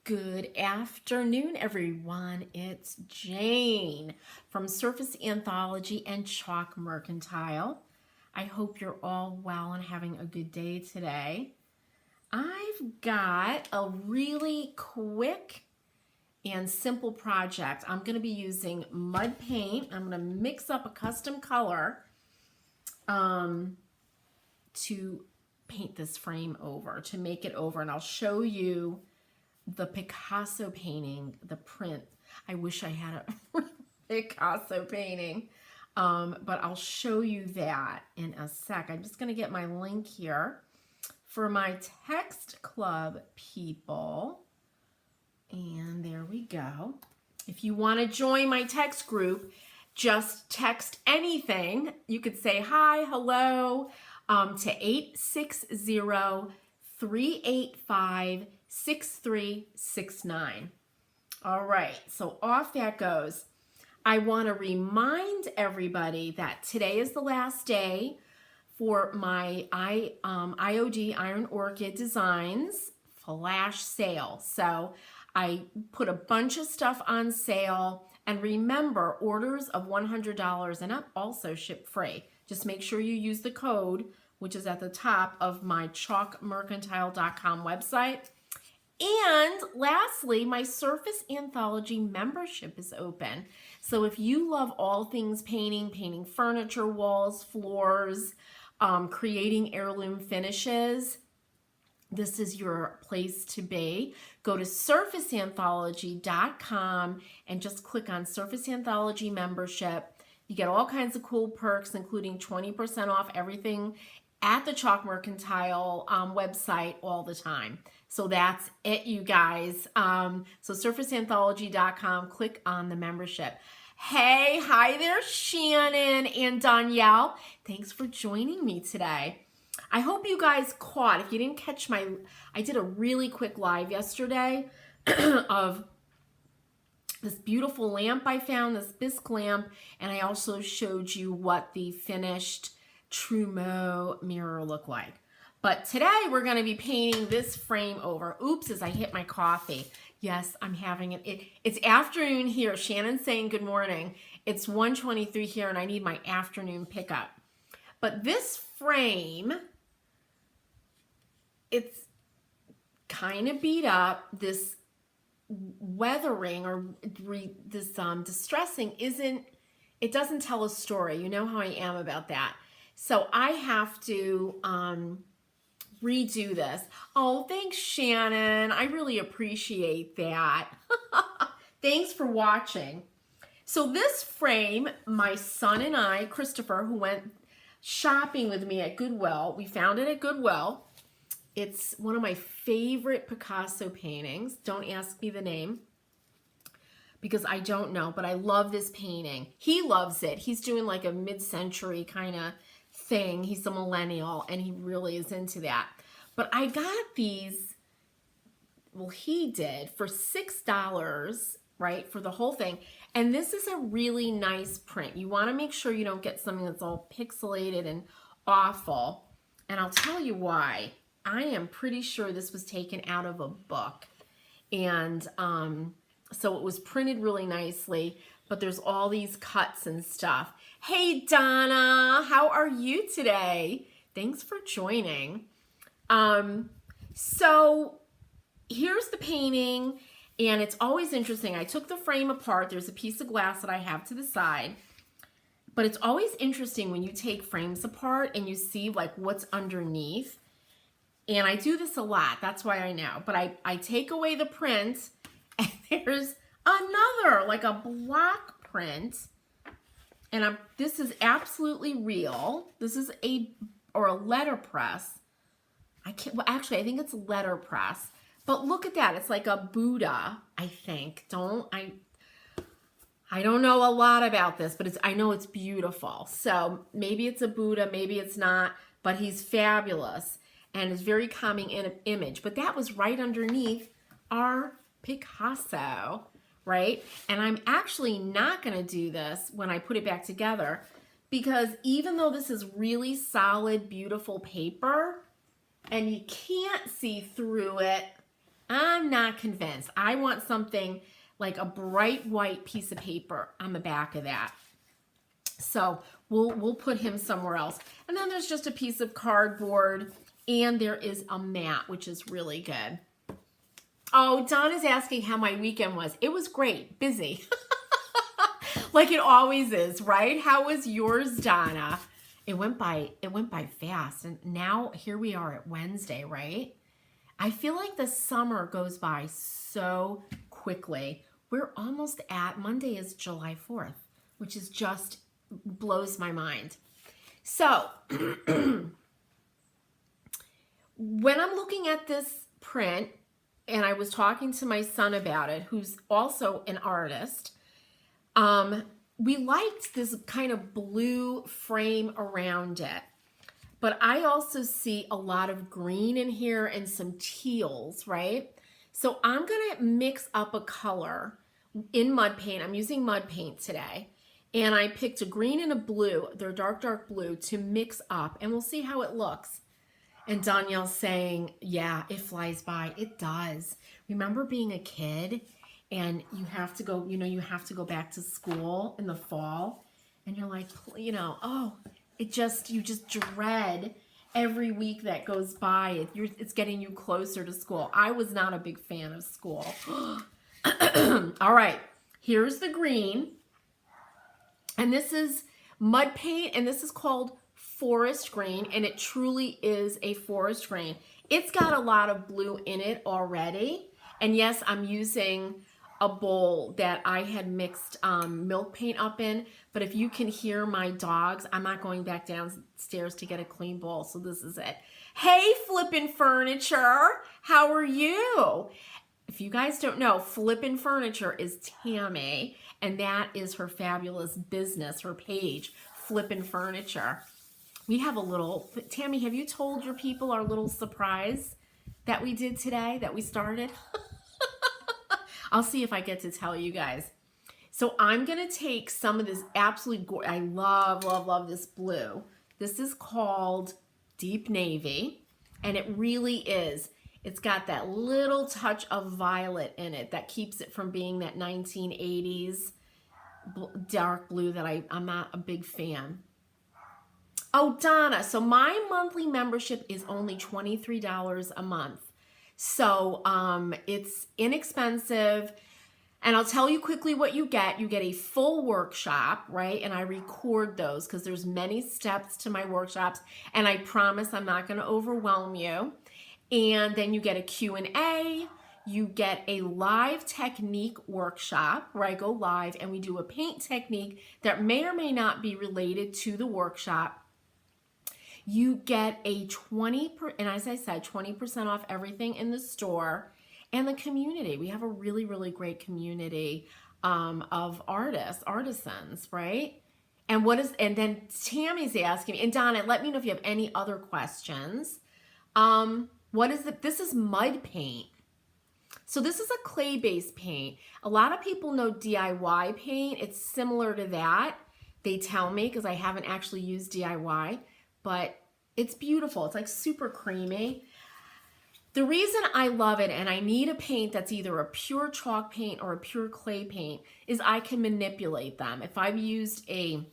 Good afternoon, everyone. It's Jane from Surface Anthology and Chalk Mercantile. I hope you're all well and having a good day today. I've got a really quick and simple project. I'm going to be using MudPaint. I'm going to mix up a custom color to paint this frame over, to make it over, and I'll show you the Picasso painting, the print. I wish I had a Picasso painting, but I'll show you that in a sec. I'm just going to get my link here for my text club people. And there we go. If you want to join my text group, just text anything. You could say hi, hello, to 860-385-6369. All right, so off that goes. I want to remind everybody that today is the last day for my IOD Iron Orchid Designs flash sale. So I put a bunch of stuff on sale, and remember, orders of $100 and up also ship free. Just make sure you use the code, which is at the top of my chalkmercantile.com website. And lastly, my Surface Anthology membership is open. So if you love all things painting, painting furniture, walls, floors, creating heirloom finishes, this is your place to be. Go to surfaceanthology.com and just click on Surface Anthology membership. You get all kinds of cool perks, including 20% off everything at the Chalk Mercantile website all the time. So that's it, you guys. So surfaceanthology.com, click on the membership. Hey, hi there, Shannon and Danielle. Thanks for joining me today. I hope you guys caught, if you didn't catch I did a really quick live yesterday of this beautiful lamp I found, this bisque lamp, and I also showed you what the finished Trumeau mirror looked like. But today we're going to be painting this frame over. Oops, as I hit my coffee. Yes, I'm having it. It's afternoon here. Shannon's saying good morning. It's 1:23 here, and I need my afternoon pickup. But this frame, it's kind of beat up. This weathering or this distressing it doesn't tell a story. You know how I am about that. So I have to redo this. Oh, thanks, Shannon. I really appreciate that. Thanks for watching. So this frame, my son and I, Christopher, who went shopping with me at Goodwill, we found it at Goodwill. It's one of my favorite Picasso paintings. Don't ask me the name because I don't know, but I love this painting. He loves it. He's doing like a mid-century kind of thing. He's a millennial and he really is into that. But I got these, well, he did for $6, right, for the whole thing. And this is a really nice print. You want to make sure you don't get something that's all pixelated and awful. And I'll tell you why. I am pretty sure this was taken out of a book. And so it was printed really nicely, but there's all these cuts and stuff. Hey, Donna, how are you today? Thanks for joining. So here's the painting, and it's always interesting. I took the frame apart. There's a piece of glass that I have to the side, but it's always interesting when you take frames apart and you see like what's underneath. And I do this a lot. That's why I know. But I take away the print, and there's another, like a block print. And this is absolutely real. This is a letterpress. Well, actually, I think it's letterpress. But look at that. It's like a Buddha, I think. I don't know a lot about this, but I know it's beautiful. So maybe it's a Buddha, maybe it's not, but he's fabulous. And it's very calming image. But that was right underneath our Picasso, right? And I'm actually not going to do this when I put it back together, because even though this is really solid, beautiful paper, and you can't see through it, I'm I'm not convinced. I want something like a bright white piece of paper on the back of that. So we'll put him somewhere else. And then there's just a piece of cardboard, and there is a mat, which is really good. Oh, Donna's asking how my weekend was. It was great, busy. Like it always is, right? How was yours, Donna? It went by fast. And now here we are at Wednesday, right? I feel like the summer goes by so quickly. We're almost at, Monday is July 4th, which is just blows my mind. So when I'm looking at this print, and I was talking to my son about it, who's also an artist, we liked this kind of blue frame around it. But I also see a lot of green in here and some teals, right? So I'm gonna mix up a color in MudPaint. I'm using MudPaint today. And I picked a green and a blue, they're dark, dark blue, to mix up, and we'll see how it looks. And Danielle's saying, yeah, it flies by. It does. Remember being a kid and you have to go, you have to go back to school in the fall, and you're like, oh, you just dread every week that goes by. It's getting you closer to school. I was not a big fan of school. All right, here's the green. And this is MudPaint, and this is called forest green, and it truly is a forest green. It's got a lot of blue in it already. And yes, I'm using a bowl that I had mixed milk paint up in, but if you can hear my dogs, I'm not going back downstairs to get a clean bowl, so this is it. Hey, Flippin' Furniture, how are you? If you guys don't know, Flippin' Furniture is Tammy, and that is her fabulous business, her page, Flippin' Furniture. We have a little, Tammy, have you told your people our little surprise that we did today, that we started? I'll see if I get to tell you guys. So I'm going to take some of this absolute, I love this blue. This is called Deep Navy, and it really is. It's got that little touch of violet in it that keeps it from being that 1980s dark blue that I'm not a big fan. Oh, Donna, so my monthly membership is only $23 a month. So it's inexpensive. And I'll tell you quickly what you get. You get a full workshop, right? And I record those because there's many steps to my workshops. And I promise I'm not going to overwhelm you. And then you get a Q&A. You get a live technique workshop where I go live and we do a paint technique that may or may not be related to the workshop. You get a 20% off everything in the store, and the community. We have a really, really great community of artisans, right? And then Tammy's asking me, and Donna, let me know if you have any other questions. This is MudPaint. So this is a clay-based paint. A lot of people know DIY paint. It's similar to that. They tell me, because I haven't actually used DIY. But it's beautiful. It's like super creamy. The reason I love it, and I need a paint that's either a pure chalk paint or a pure clay paint, is I can manipulate them. If I've used a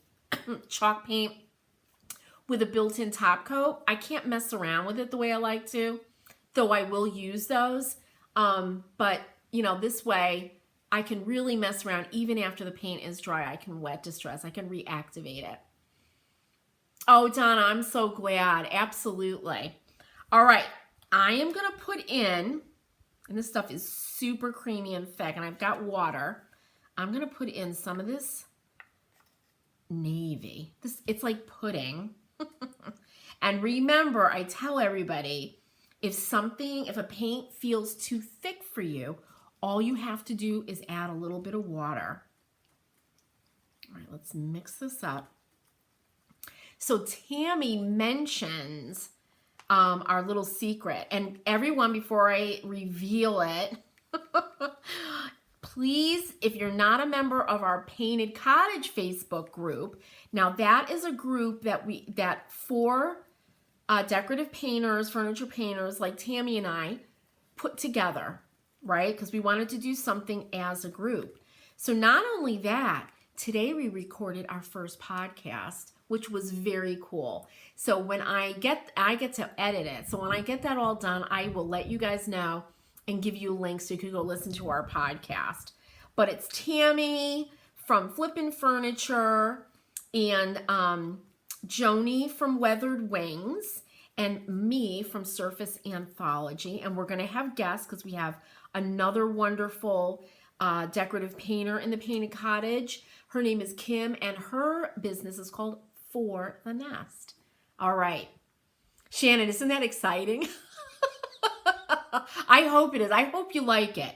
chalk paint with a built-in top coat, I can't mess around with it the way I like to, though I will use those. But, this way I can really mess around even after the paint is dry. I can wet distress. I can reactivate it. Oh, Donna, I'm so glad. Absolutely. All right. I am going to put in, and this stuff is super creamy and thick, and I've got water. I'm going to put in some of this navy. It's like pudding. And remember, I tell everybody, if a paint feels too thick for you, all you have to do is add a little bit of water. All right, let's mix this up. So Tammy mentions our little secret. And everyone, before I reveal it, please, if you're not a member of our Painted Cottage Facebook group, now that is a group that for decorative painters, furniture painters like Tammy and I put together. right? Because we wanted to do something as a group. So not only that, today we recorded our first podcast, which was very cool. So when I get to edit it. So when I get that all done, I will let you guys know and give you links so you can go listen to our podcast. But it's Tammy from Flippin' Furniture and Joni from Weathered Wings and me from Surface Anthology. And we're going to have guests because we have another wonderful decorative painter in the Painted Cottage. Her name is Kim, and her business is called For the Nest. All right. Shannon, isn't that exciting? I hope it is. I hope you like it.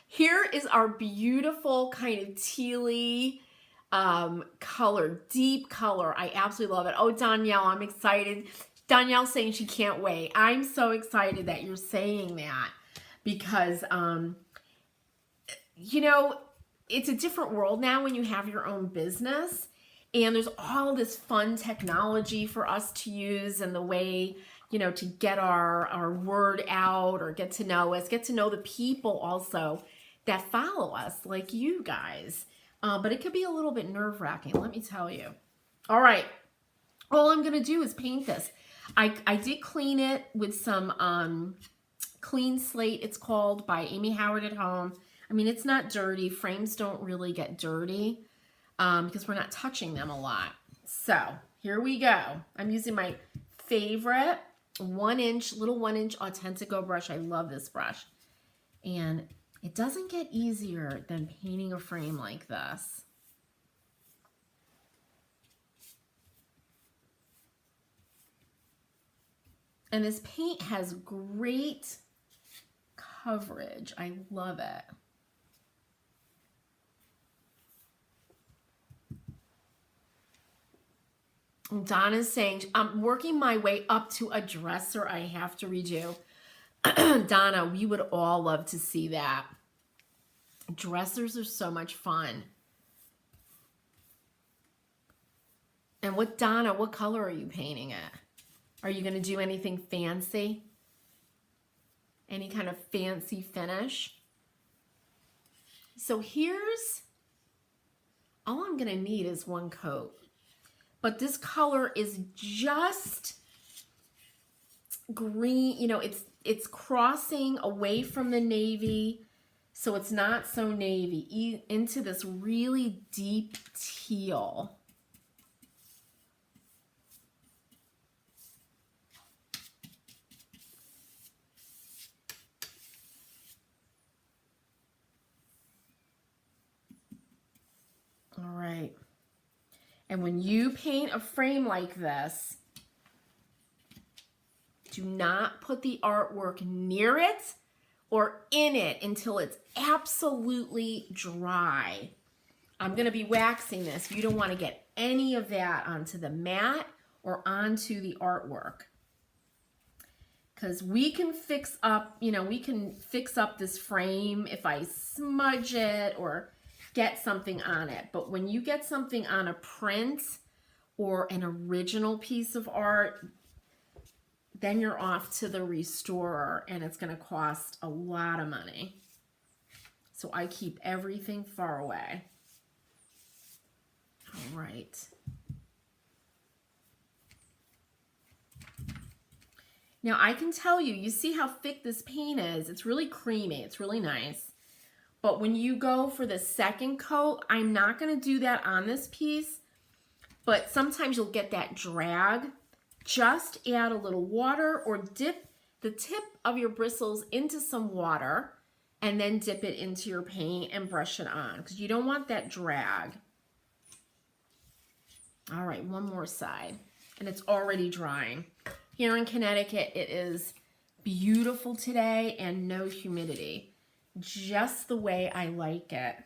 Here is our beautiful kind of tealy color, deep color. I absolutely love it. Oh, Danielle, I'm excited. Danielle's saying she can't wait. I'm so excited that you're saying that because, you know, it's a different world now when you have your own business, and there's all this fun technology for us to use and the way, you know, to get our word out or get to know us, get to know the people also that follow us, like you guys. But it could be a little bit nerve-wracking, let me tell you. All right, all I'm gonna do is paint this. I did clean it with some Clean Slate, it's called, by Amy Howard at Home. I mean, it's not dirty. Frames don't really get dirty because we're not touching them a lot. So here we go. I'm using my favorite little 1-inch Authentico brush. I love this brush. And it doesn't get easier than painting a frame like this. And this paint has great coverage. I love it. Donna's saying, I'm working my way up to a dresser I have to redo. Donna, we would all love to see that. Dressers are so much fun. And Donna, what color are you painting it? Are you going to do anything fancy? Any kind of fancy finish? So here's, all I'm going to need is one coat. But this color is just green, you know, it's crossing away from the navy, so it's not so navy, into this really deep teal. All right. And when you paint a frame like this, do not put the artwork near it or in it until it's absolutely dry. I'm going to be waxing this. You don't want to get any of that onto the mat or onto the artwork. Because we can fix up, you know, we can fix up this frame if I smudge it or get something on it. But when you get something on a print or an original piece of art, then you're off to the restorer and it's going to cost a lot of money. So I keep everything far away. All right. Now I can tell you, you see how thick this paint is. It's really creamy. It's really nice. But when you go for the second coat, I'm not going to do that on this piece, but sometimes you'll get that drag. Just add a little water or dip the tip of your bristles into some water and then dip it into your paint and brush it on because you don't want that drag. All right, one more side, and it's already drying. Here in Connecticut, it is beautiful today and no humidity. Just the way I like it.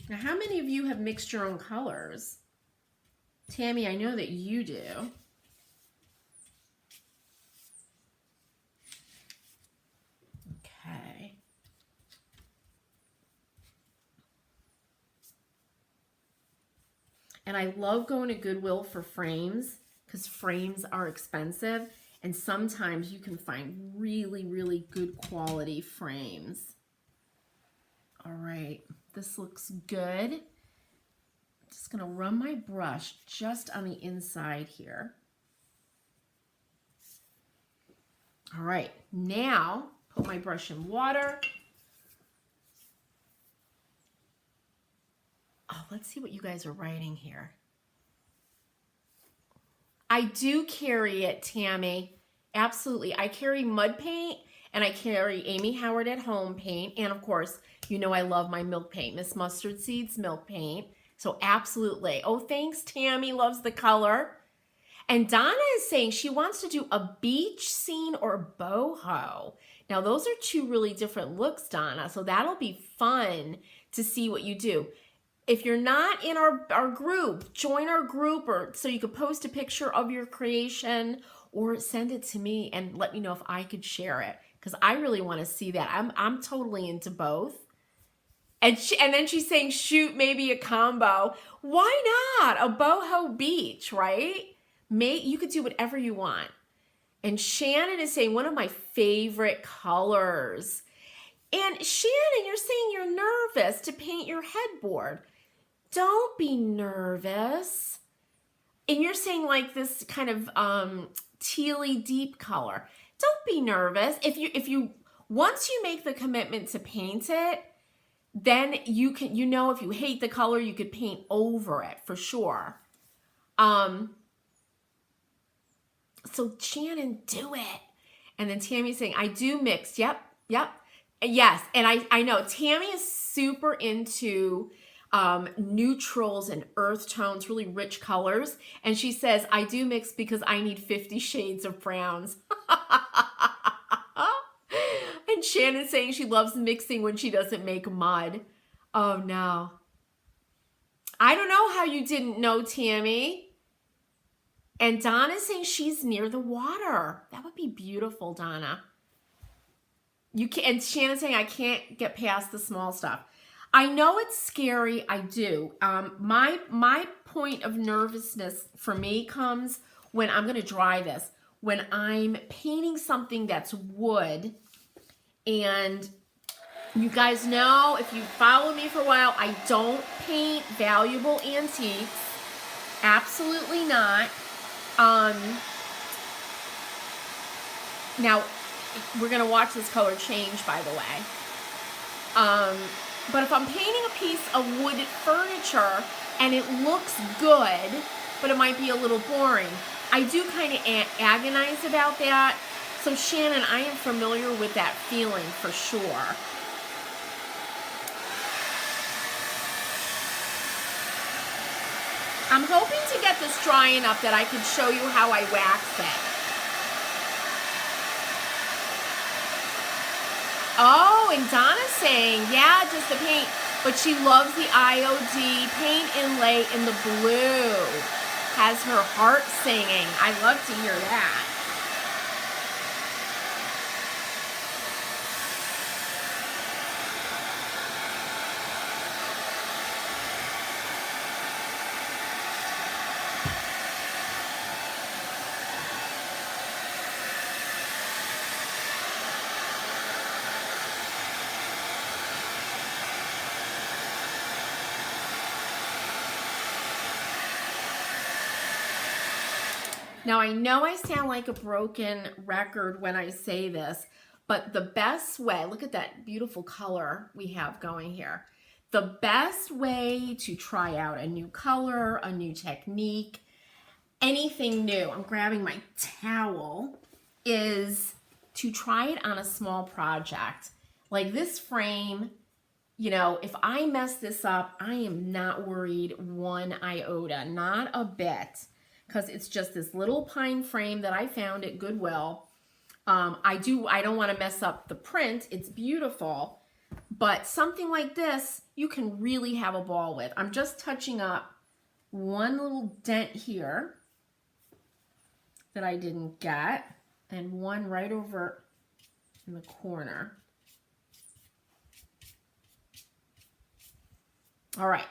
Now, how many of you have mixed your own colors? Tammy, I know that you do. Okay. And I love going to Goodwill for frames because frames are expensive, and sometimes you can find really, really good quality frames. All right, this looks good. I'm just gonna run my brush just on the inside here. All right, now put my brush in water. Oh, let's see what you guys are writing here. I do carry it, Tammy. Absolutely. I carry MudPaint and I carry Amy Howard at Home paint. And of course, you know I love my milk paint, Miss Mustard Seeds milk paint. So absolutely. Oh, thanks, Tammy loves the color. And Donna is saying she wants to do a beach scene or boho. Now, those are two really different looks, Donna. So that'll be fun to see what you do. If you're not in our group, join our group, or so you could post a picture of your creation or send it to me and let me know if I could share it, because I really want to see that. I'm totally into both. And then she's saying, shoot, maybe a combo. Why not? A boho beach, right? You could do whatever you want. And Shannon is saying one of my favorite colors. And Shannon, you're saying you're nervous to paint your headboard. Don't be nervous. And you're saying like this kind of tealy deep color. Don't be nervous. If you once you make the commitment to paint it, then you can, if you hate the color, you could paint over it for sure. So Shannon, do it. And then Tammy's saying, I do mix. Yep. Yes. And I know Tammy is super into neutrals and earth tones, really rich colors. And she says, I do mix because I need 50 shades of browns. And Shannon's saying she loves mixing when she doesn't make mud. Oh no. I don't know how you didn't know, Tammy. And Donna's saying she's near the water. That would be beautiful, Donna. And Shannon's saying I can't get past the small stuff. I know it's scary. I do. My point of nervousness for me comes when I'm going to dry this. When I'm painting something that's wood, and you guys know, if you follow me for a while, I don't paint valuable antiques. Absolutely not. Now, we're going to watch this color change, by the way. But if I'm painting a piece of wood furniture and it looks good, but it might be a little boring, I do kind of agonize about that. So Shannon, I am familiar with that feeling for sure. I'm hoping to get this dry enough that I can show you how I wax it. Oh, and Donna's saying, yeah, just the paint, but she loves the IOD paint inlay in the blue. Has her heart singing. I love to hear that. Now, I know I sound like a broken record when I say this, but the best way, look at that beautiful color we have going here. The best way to try out a new color, a new technique, anything new, I'm grabbing my towel, is to try it on a small project. Like this frame, if I mess this up, I am not worried one iota, not a bit. Because it's just this little pine frame that I found at Goodwill. I don't want to mess up the print. It's beautiful. But something like this, you can really have a ball with. I'm just touching up one little dent here that I didn't get, and one right over in the corner. All right,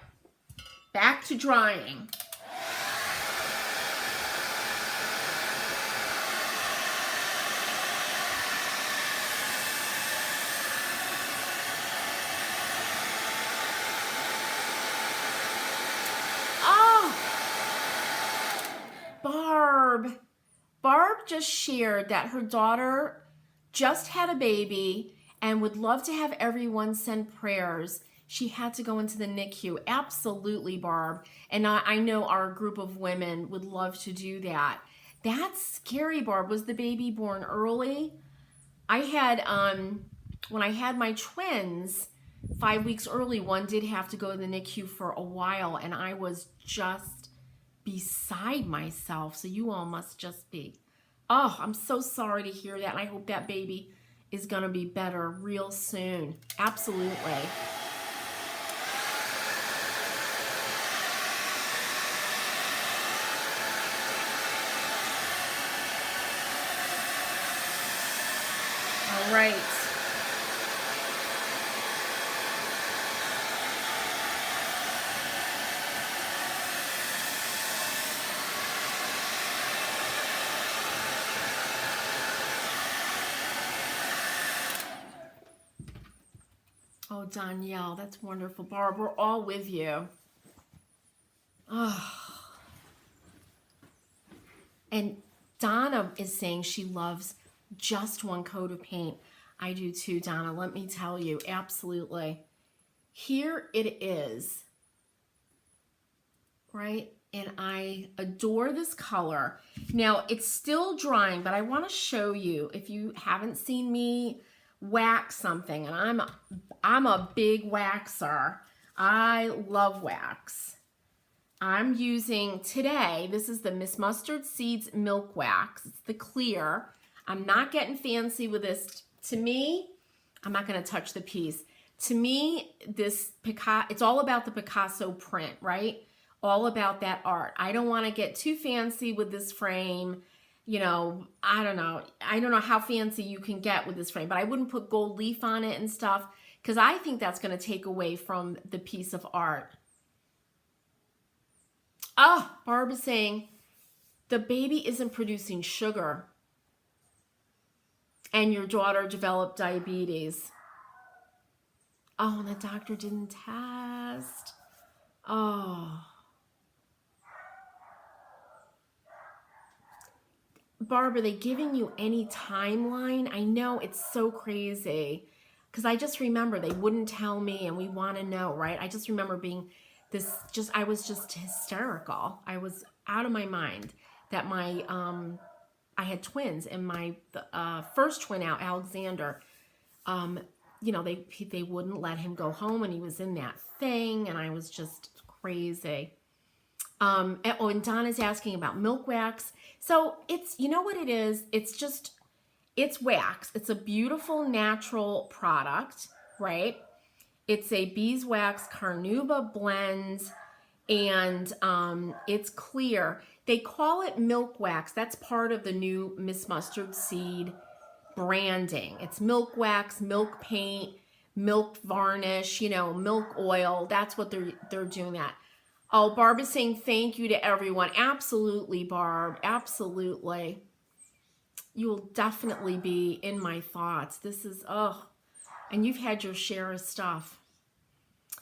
back to drying. Barb just shared that her daughter just had a baby and would love to have everyone send prayers. She had to go into the NICU. Absolutely, Barb. And I know our group of women would love to do that. That's scary, Barb. Was the baby born early? I had, when I had my twins, 5 weeks early, one did have to go to the NICU for a while, and I was just beside myself. So you all must just be, oh, I'm so sorry to hear that. And I hope that baby is going to be better real soon. Absolutely. All right. Oh, Danielle, that's wonderful. Barb, we're all with you. Oh. And Donna is saying she loves just one coat of paint. I do too, Donna. Let me tell you, absolutely. Here it is, right? And I adore this color. Now, it's still drying, but I want to show you, if you haven't seen me wax something, and I'm a big waxer. I love wax. I'm using today, this is the Miss Mustard Seeds Milk Wax. It's the clear. I'm not getting fancy with this. To me, I'm not going to touch the piece. To me, this Picasso, it's all about the Picasso print, right? All about that art. I don't want to get too fancy with this frame. You know, I don't know how fancy you can get with this frame, but I wouldn't put gold leaf on it and stuff because I think that's going to take away from the piece of art. Oh, Barb is saying the baby isn't producing sugar and your daughter developed diabetes. Oh, and the doctor didn't test. Oh. Barb, are they giving you any timeline? I know it's so crazy because I just remember they wouldn't tell me and we want to know, right? I just remember being I was just hysterical. I was out of my mind that I had twins and my first twin out, Alexander, you know, they wouldn't let him go home and he was in that thing and I was just crazy. And Donna's asking about milk wax. So it's, you know what it is? It's wax. It's a beautiful natural product, right? It's a beeswax carnauba blend and it's clear. They call it milk wax. That's part of the new Miss Mustard Seed branding. It's milk wax, milk paint, milk varnish, you know, milk oil. That's what they're doing that. Oh, Barb is saying thank you to everyone. Absolutely, Barb. Absolutely. You will definitely be in my thoughts. This is, oh, and you've had your share of stuff.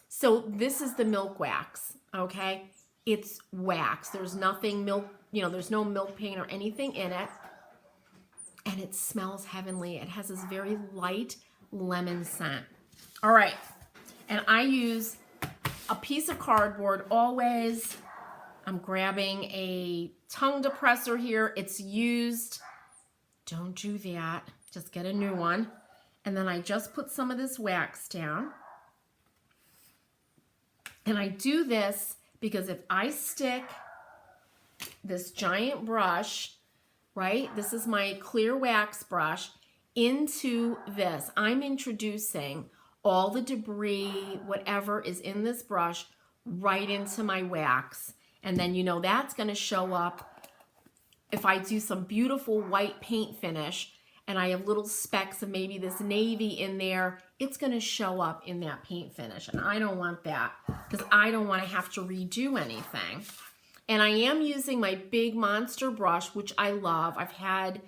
So this is the milk wax, okay? It's wax. There's nothing milk, you know, there's no milk paint or anything in it. And it smells heavenly. It has this very light lemon scent. All right. And I use a piece of cardboard always. I'm grabbing a tongue depressor here. It's used. Don't do that. Just get a new one. And then I just put some of this wax down. And I do this because if I stick this giant brush, right? This is my clear wax brush into this. I'm introducing all the debris, whatever is in this brush, right into my wax. And then, you know, that's going to show up if I do some beautiful white paint finish and I have little specks of maybe this navy in there, it's going to show up in that paint finish. And I don't want that because I don't want to have to redo anything. And I am using my big monster brush, which I love. I've had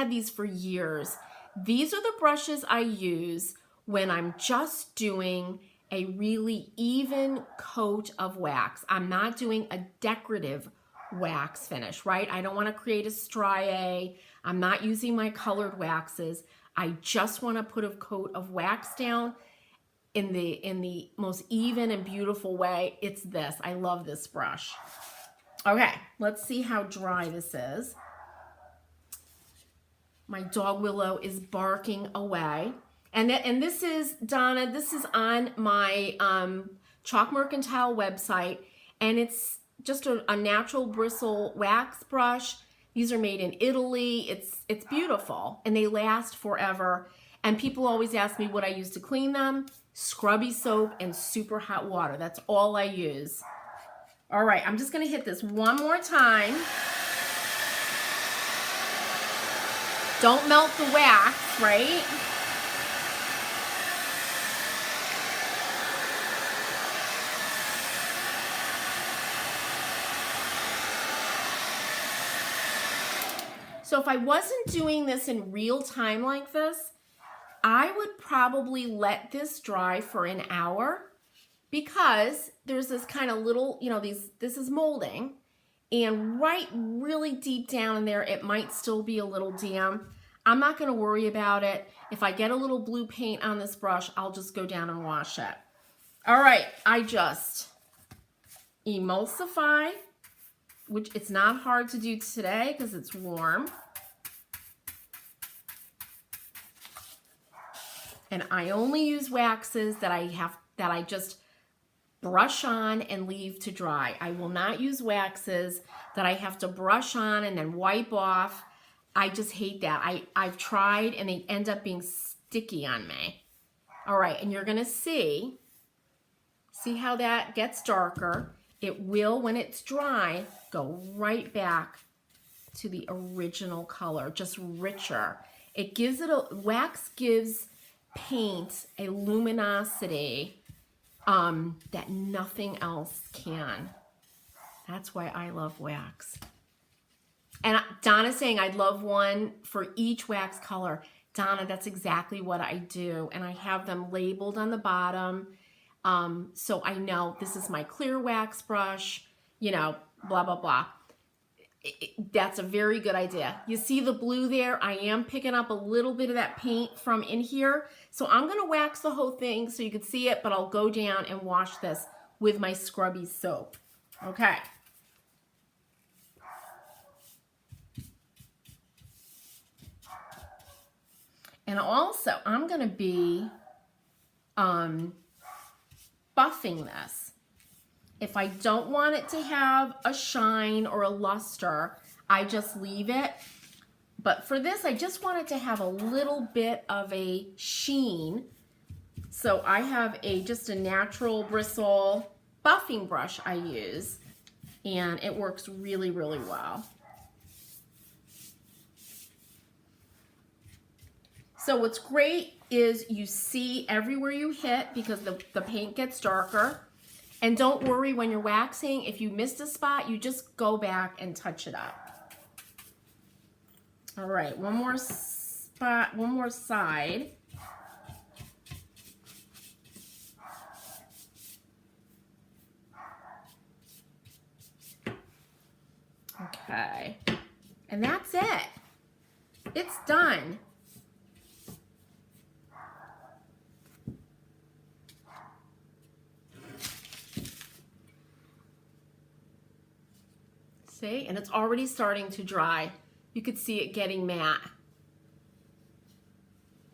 these for years. These are the brushes I use when I'm just doing a really even coat of wax. I'm not doing a decorative wax finish, right? I don't want to create a striae. I'm not using my colored waxes. I just want to put a coat of wax down in the most even and beautiful way. It's this. I love this brush. Okay, let's see how dry this is. My dog Willow is barking away. And this is, Donna, this is on my Chalk Mercantile website, and it's just a natural bristle wax brush. These are made in Italy. It's beautiful, and they last forever. And people always ask me what I use to clean them. Scrubby soap and super hot water. That's all I use. All right, I'm just gonna hit this one more time. Don't melt the wax, right? So if I wasn't doing this in real time like this, I would probably let this dry for an hour, because there's this kind of little, you know, this is molding, and right really deep down in there, it might still be a little damp. I'm not going to worry about it. If I get a little blue paint on this brush, I'll just go down and wash it. All right, I just emulsify, which it's not hard to do today because it's warm. And I only use waxes that I just brush on and leave to dry. I will not use waxes that I have to brush on and then wipe off. I just hate that. I've tried, and they end up being sticky on me. All right, and you're gonna see how that gets darker. It will, when it's dry, go right back to the original color, just richer. It gives it wax gives paint a luminosity that nothing else can. That's why I love wax. And Donna's saying I'd love one for each wax color. Donna, that's exactly what I do. And I have them labeled on the bottom. So I know this is my clear wax brush, you know, blah, blah, blah. That's a very good idea. You see the blue there? I am picking up a little bit of that paint from in here. So I'm going to wax the whole thing so you can see it, but I'll go down and wash this with my scrubby soap. Okay. And also, I'm going to be buffing this. If I don't want it to have a shine or a luster, I just leave it. But for this, I just want it to have a little bit of a sheen. So I have just a natural bristle buffing brush I use, and it works really, really well. So what's great is you see everywhere you hit because the paint gets darker. And don't worry when you're waxing, if you missed a spot, you just go back and touch it up. All right, one more spot, one more side. Okay, and that's it. It's done. See, and it's already starting to dry. You could see it getting matte.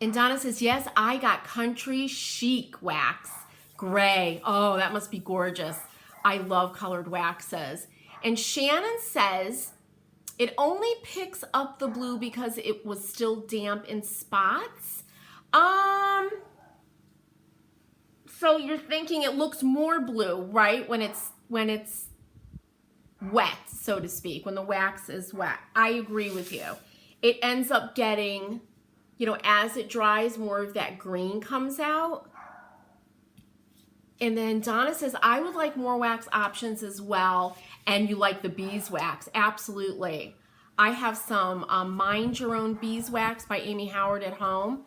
And Donna says, yes, I got Country Chic wax, gray. Oh, that must be gorgeous. I love colored waxes. And Shannon says it only picks up the blue because it was still damp in spots. So you're thinking it looks more blue, right? When it's wet, so to speak, when the wax is wet. I agree with you. It ends up getting, you know, as it dries, more of that green comes out. And then Donna says, I would like more wax options as well. And you like the beeswax. Absolutely. I have some Mind Your Own Beeswax by Amy Howard at home.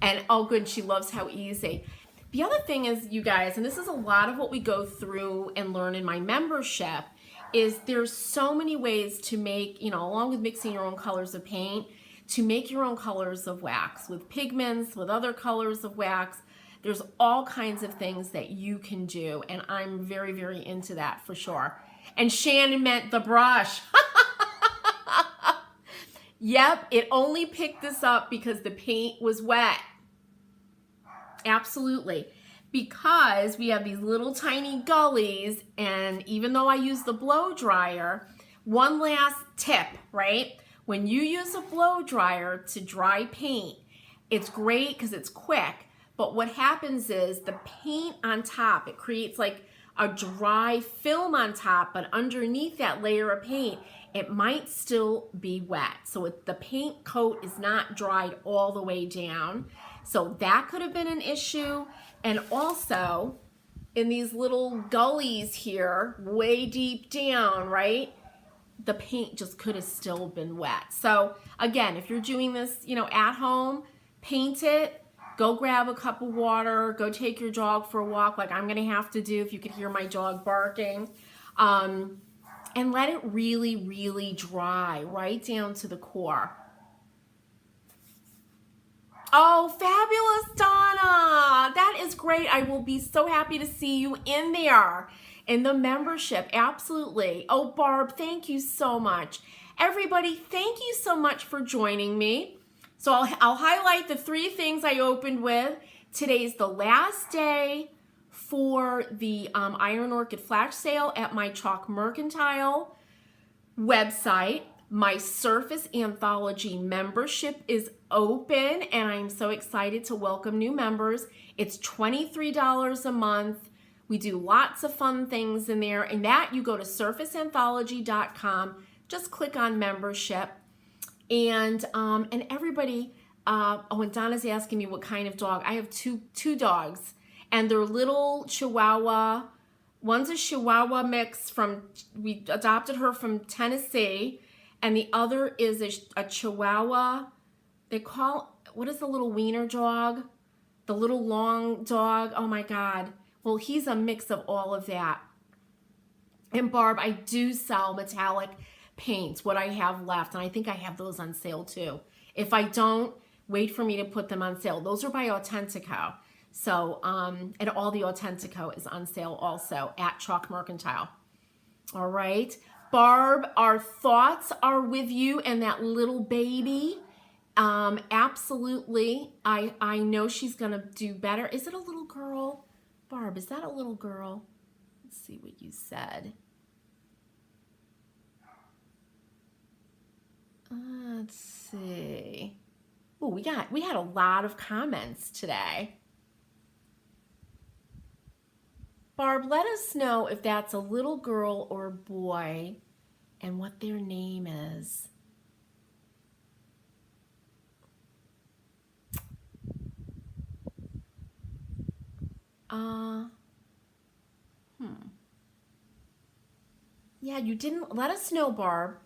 And oh good, she loves how easy. The other thing is, you guys, and this is a lot of what we go through and learn in my membership, is there's so many ways to make, you know, along with mixing your own colors of paint, to make your own colors of wax with pigments, with other colors of wax. There's all kinds of things that you can do, and I'm very, very into that for sure. And Shannon meant the brush. Yep, it only picked this up because the paint was wet. Absolutely. Because we have these little tiny gullies, and even though I use the blow dryer, one last tip, right? When you use a blow dryer to dry paint, it's great because it's quick, but what happens is the paint on top, it creates like a dry film on top, but underneath that layer of paint, it might still be wet. So the paint coat is not dried all the way down. So that could have been an issue. And also in these little gullies here, way deep down, right? The paint just could have still been wet. So again, if you're doing this, you know, at home, paint it, go grab a cup of water, go take your dog for a walk like I'm gonna have to do if you could hear my dog barking. And let it really, really dry right down to the core. Oh, fabulous, Donna. That is great. I will be so happy to see you in there, in the membership. Absolutely. Oh, Barb, thank you so much. Everybody, thank you so much for joining me. So I'll highlight the 3 things I opened with. Today's the last day for the Iron Orchid Flash Sale at my Chalk Mercantile website. My Surface Anthology membership is open, and I'm so excited to welcome new members. It's $23 a month. We do lots of fun things in there, and that you go to surfaceanthology.com. Just click on membership, and everybody. Oh, and Donna's asking me what kind of dog. I have two dogs, and they're little Chihuahua. One's a Chihuahua mix we adopted her from Tennessee, and the other is a Chihuahua. They call, what is the little wiener dog? The little long dog. Oh my God. Well, he's a mix of all of that. And Barb, I do sell metallic paints, what I have left, and I think I have those on sale too. If I don't, wait for me to put them on sale. Those are by Authentico. So, and all the Authentico is on sale also at Chalk Mercantile. All right. Barb, our thoughts are with you and that little baby. Absolutely. I know she's going to do better. Is it a little girl? Barb, is that a little girl? Let's see what you said. Let's see. Oh, we had a lot of comments today. Barb, let us know if that's a little girl or boy and what their name is. Yeah, you didn't let us know, Barb.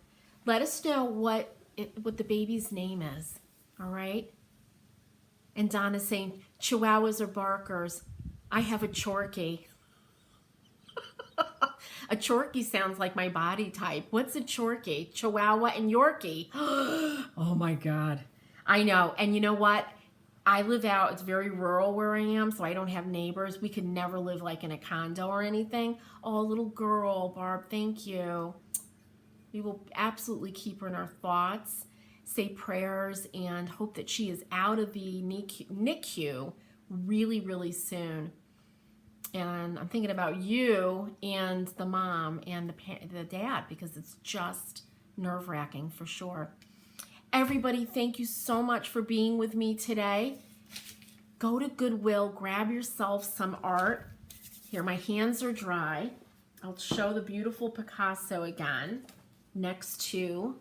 Let us know what the baby's name is. All right? And Donna's saying Chihuahuas or Barkers. I have a Chorky. A Chorky sounds like my body type. What's a Chorky? Chihuahua and Yorkie. Oh my God. I know. And you know what? I live out, it's very rural where I am, so I don't have neighbors. We could never live like in a condo or anything. Oh, little girl, Barb, thank you. We will absolutely keep her in our thoughts, say prayers, and hope that she is out of the NICU really, really soon. And I'm thinking about you and the mom and the dad, because it's just nerve-wracking for sure. Everybody, thank you so much for being with me today. Go to Goodwill, grab yourself some art. Here, my hands are dry. I'll show the beautiful Picasso again next to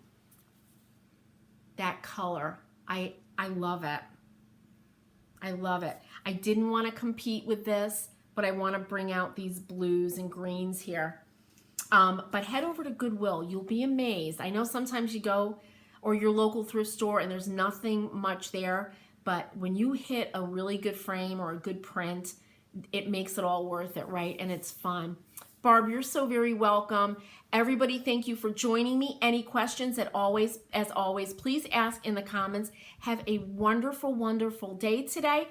that color. I love it. I love it. I didn't want to compete with this, but I want to bring out these blues and greens here. But head over to Goodwill. You'll be amazed. I know sometimes you go or your local thrift store and there's nothing much there, but when you hit a really good frame or a good print, it makes it all worth it, right? And it's fun. Barb, you're so very welcome. Everybody, thank you for joining me. Any questions as always, please ask in the comments. Have a wonderful, wonderful day today.